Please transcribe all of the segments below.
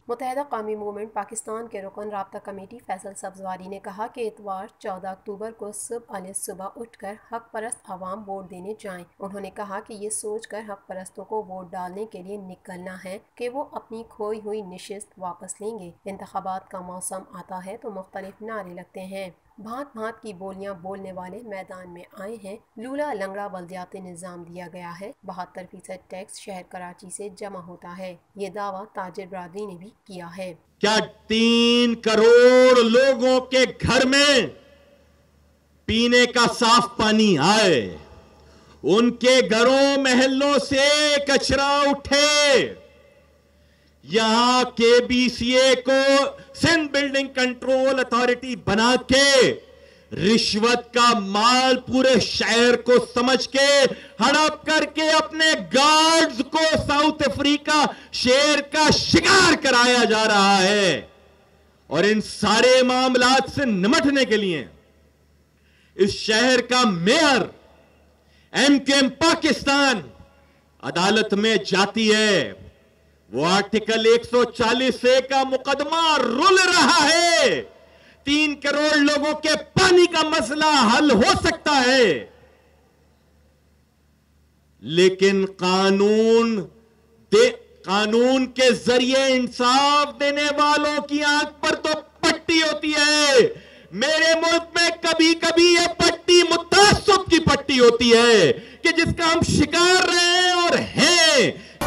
मुत्तहिदा कौमी मूवमेंट पाकिस्तान के रुकन राब्ता कमेटी फैसल सब्जवारी ने कहा कि इतवार 14 अक्टूबर को सुबह उठकर हक परस्त आवाम वोट देने जाएं। उन्होंने कहा कि ये सोचकर हक परस्तों को वोट डालने के लिए निकलना है कि वो अपनी खोई हुई निशिस्त वापस लेंगे। इंतखाबात का मौसम आता है तो मुख्तलिफ नारे लगते हैं, भांत भांत की बोलियां बोलने वाले मैदान में आए हैं। लूला लंगड़ा बल्दियाती निज़ाम दिया गया है। 72% टैक्स शहर कराची से जमा होता है। ये दावा ताजिर बरादरी ने भी किया है। क्या 3 करोड़ लोगों के घर में पीने का साफ पानी आए? उनके घरों महलों से कचरा उठे? यहां केबीसीए को सिंध बिल्डिंग कंट्रोल अथॉरिटी बना के रिश्वत का माल पूरे शहर को समझ के हड़प करके अपने गार्ड्स को साउथ अफ्रीका शेर का शिकार कराया जा रहा है। और इन सारे मामलात से निपटने के लिए इस शहर का मेयर एमकेएम पाकिस्तान अदालत में जाती है। वो आर्टिकल 140A का मुकदमा रुल रहा है। 3 करोड़ लोगों के पानी का मसला हल हो सकता है, लेकिन कानून के जरिए इंसाफ देने वालों की आंख पर तो पट्टी होती है। मेरे मुल्क में कभी कभी यह पट्टी मुतासुब की पट्टी होती है कि जिसका हम शिकार रहे हैं और हैं।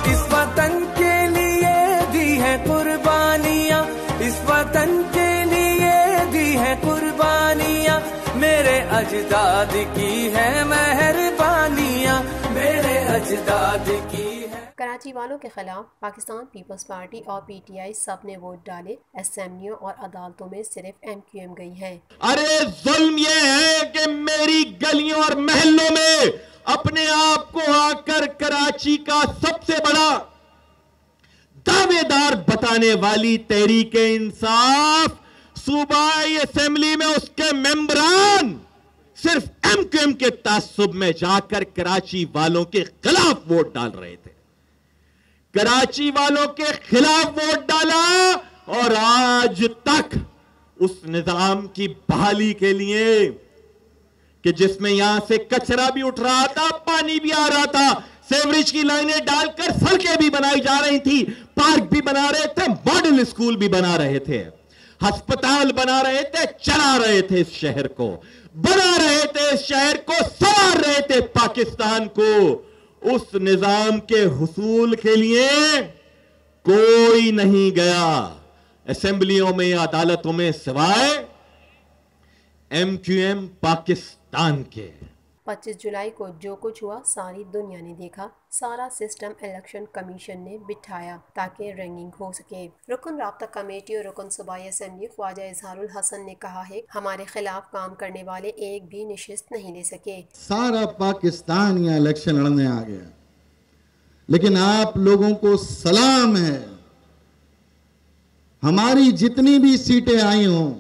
इस वतन के लिए दी है कुर्बानियां, इस वतन के लिए दी है कुर्बानियां, मेरे अजदाद की है मेहरबानियां, मेरे अजदाद की है। कराची वालों के खिलाफ पाकिस्तान पीपल्स पार्टी और पीटीआई सब ने वोट डाले। असेंबलियों और अदालतों में सिर्फ एमक्यूएम गई है। अरे जुल्म यह है कि मेरी गलियों और महलों में अपने आप को आकर कराची का सबसे बड़ा दावेदार बताने वाली तहरीक इंसाफ सूबाई असेंबली में उसके मेंबरान सिर्फ एमक्यूएम के तासुब में जाकर कराची वालों के खिलाफ वोट डाल रहे थे। कराची वालों के खिलाफ वोट डाला और आज तक उस निजाम की बहाली के लिए कि जिसमें यहां से कचरा भी उठ रहा था, पानी भी आ रहा था, सेवरेज की लाइनें डालकर सड़कें भी बनाई जा रही थी, पार्क भी बना रहे थे, मॉडल स्कूल भी बना रहे थे, अस्पताल बना रहे थे, चला रहे थे, इस शहर को बना रहे थे, इस शहर को संवार रहे थे। पाकिस्तान को उस निजाम के हुसूल के लिए कोई नहीं गया असेंबलियों में या अदालतों में सिवाय एमक्यूएम पाकिस्तान के। 25 जुलाई को जो कुछ हुआ सारी दुनिया ने देखा। सारा सिस्टम इलेक्शन कमीशन ने बिठाया ताकि रैंकिंग हो सके। रुकन राब्ता कमेटी और रुकन सूबाई असेंबली ख्वाजा इजहारुल हसन ने कहा है, हमारे खिलाफ काम करने वाले एक भी निशिस्त नहीं ले सके। सारा पाकिस्तान यहाँ इलेक्शन लड़ने आ गया, लेकिन आप लोगों को सलाम है, हमारी जितनी भी सीटें आई हों,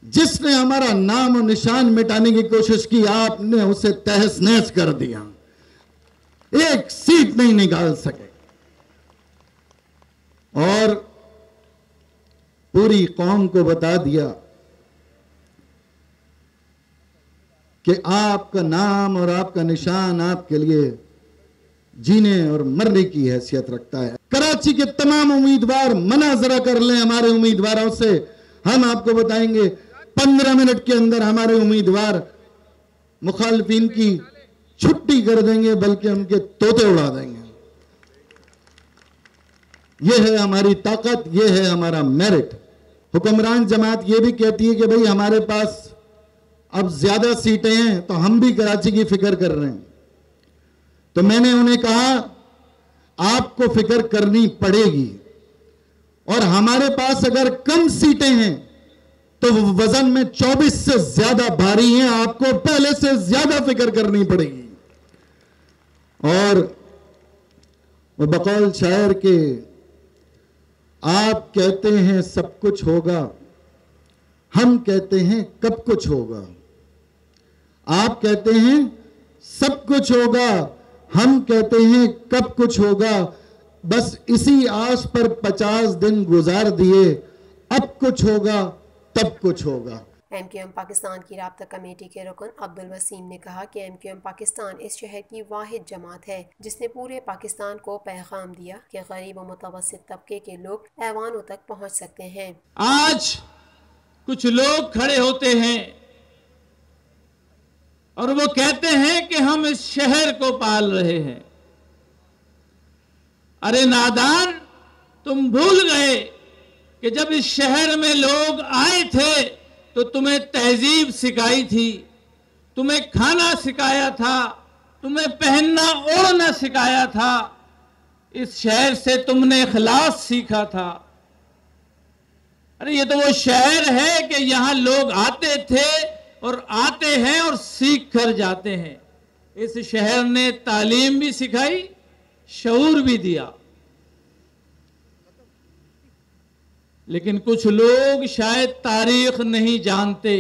जिसने हमारा नाम और निशान मिटाने की कोशिश की, आपने उसे तहस नहस कर दिया, एक सीट नहीं निकाल सके। और पूरी कौम को बता दिया कि आपका नाम और आपका निशान आपके लिए जीने और मरने की हैसियत रखता है। कराची के तमाम उम्मीदवार मनाजरा कर लें हमारे उम्मीदवारों से, हम आपको बताएंगे 15 मिनट के अंदर हमारे उम्मीदवार मुखालिफिन की छुट्टी कर देंगे, बल्कि उनके तोते उड़ा देंगे। यह है हमारी ताकत, यह है हमारा मेरिट। हुक्मरान जमात यह भी कहती है कि भाई हमारे पास अब ज्यादा सीटें हैं तो हम भी कराची की फिक्र कर रहे हैं। तो मैंने उन्हें कहा आपको फिक्र करनी पड़ेगी, और हमारे पास अगर कम सीटें हैं तो वजन में 24 से ज्यादा भारी हैं, आपको पहले से ज्यादा फिक्र करनी पड़ेगी। और वो बकौल शायर के, आप कहते हैं सब कुछ होगा, हम कहते हैं कब कुछ होगा। आप कहते हैं सब कुछ होगा, हम कहते हैं कब कुछ होगा, बस इसी आस पर 50 दिन गुजार दिए, अब कुछ होगा तब कुछ होगा। MQM पाकिस्तान की राब्ता कमेटी के रुकन अब्दुल वसीम ने कहा कि MQM पाकिस्तान इस शहर की वाहिद जमात है जिसने पूरे पाकिस्तान को पैगाम दिया कि गरीब और मुतवस्सित तबके के लोग ऐवानों तक पहुंच सकते हैं। आज कुछ लोग खड़े होते हैं और वो कहते हैं कि हम इस शहर को पाल रहे हैं। अरे नादान, तुम भूल गए कि जब इस शहर में लोग आए थे तो तुम्हें तहजीब सिखाई थी, तुम्हें खाना सिखाया था, तुम्हें पहनना ओढ़ना सिखाया था, इस शहर से तुमने इखलास सीखा था। अरे ये तो वो शहर है कि यहां लोग आते थे और आते हैं और सीख कर जाते हैं। इस शहर ने तालीम भी सिखाई, शऊर भी दिया। लेकिन कुछ लोग शायद तारीख नहीं जानते,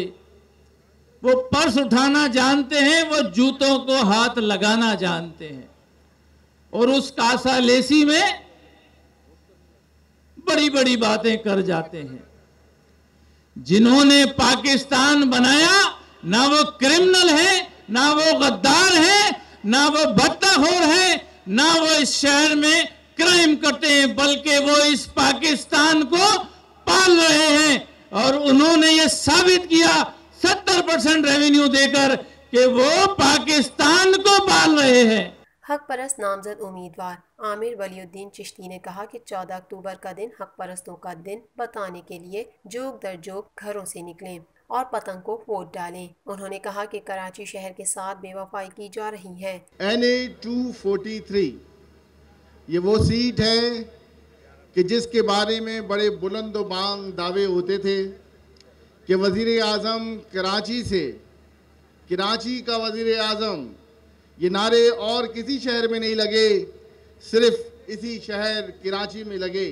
वो पर्स उठाना जानते हैं, वो जूतों को हाथ लगाना जानते हैं और उस कासा लेसी में बड़ी बड़ी बातें कर जाते हैं। जिन्होंने पाकिस्तान बनाया ना वो क्रिमिनल है, ना वो गद्दार है, ना वो बदतखोर है, ना वो इस शहर में क्राइम करते हैं, बल्कि वो इस पाकिस्तान को पाल रहे हैं। और उन्होंने ये साबित किया 70% रेवेन्यू देकर कि वो पाकिस्तान को पाल रहे हैं। हक परस्त नामजद उम्मीदवार आमिर वलीउद्दीन चिश्ती ने कहा कि 14 अक्टूबर का दिन हक परस्तों का दिन बताने के लिए जोग दर जोग घरों से निकलें और पतंग को वोट डालें। उन्होंने कहा कि कराची शहर के साथ बेवफाई की जा रही है। NA 243 ये वो सीट है कि जिसके बारे में बड़े बुलंद बांग दावे होते थे कि वज़ीर आज़म कराची से, कराची का वज़ीर आज़म, ये नारे और किसी शहर में नहीं लगे, सिर्फ इसी शहर कराची में लगे।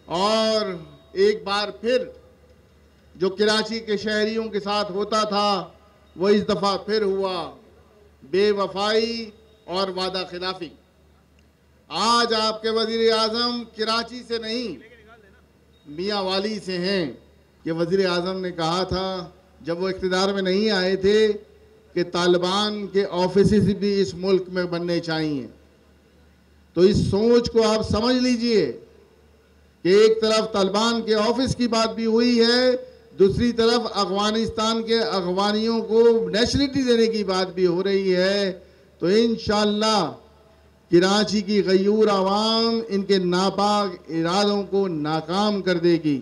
और एक बार फिर जो कराची के शहरियों के साथ होता था वो इस दफ़ा फिर हुआ, बेवफाई और वादा खिलाफी। आज आपके वज़ीर आज़म कराची से नहीं मियाँ वाली से हैं कि वज़ीर आज़म ने कहा था जब वो इक़्तिदार में नहीं आए थे कि तालिबान के ऑफिसेस भी इस मुल्क में बनने चाहिए। तो इस सोच को आप समझ लीजिए कि एक तरफ तालिबान के ऑफिस की बात भी हुई है, दूसरी तरफ अफगानिस्तान के अफगानियों को नेशनलिटी देने की बात भी हो रही है। तो इंशाअल्लाह कराची की गयूर आवाम इनके नापाक इरादों को नाकाम कर देगी।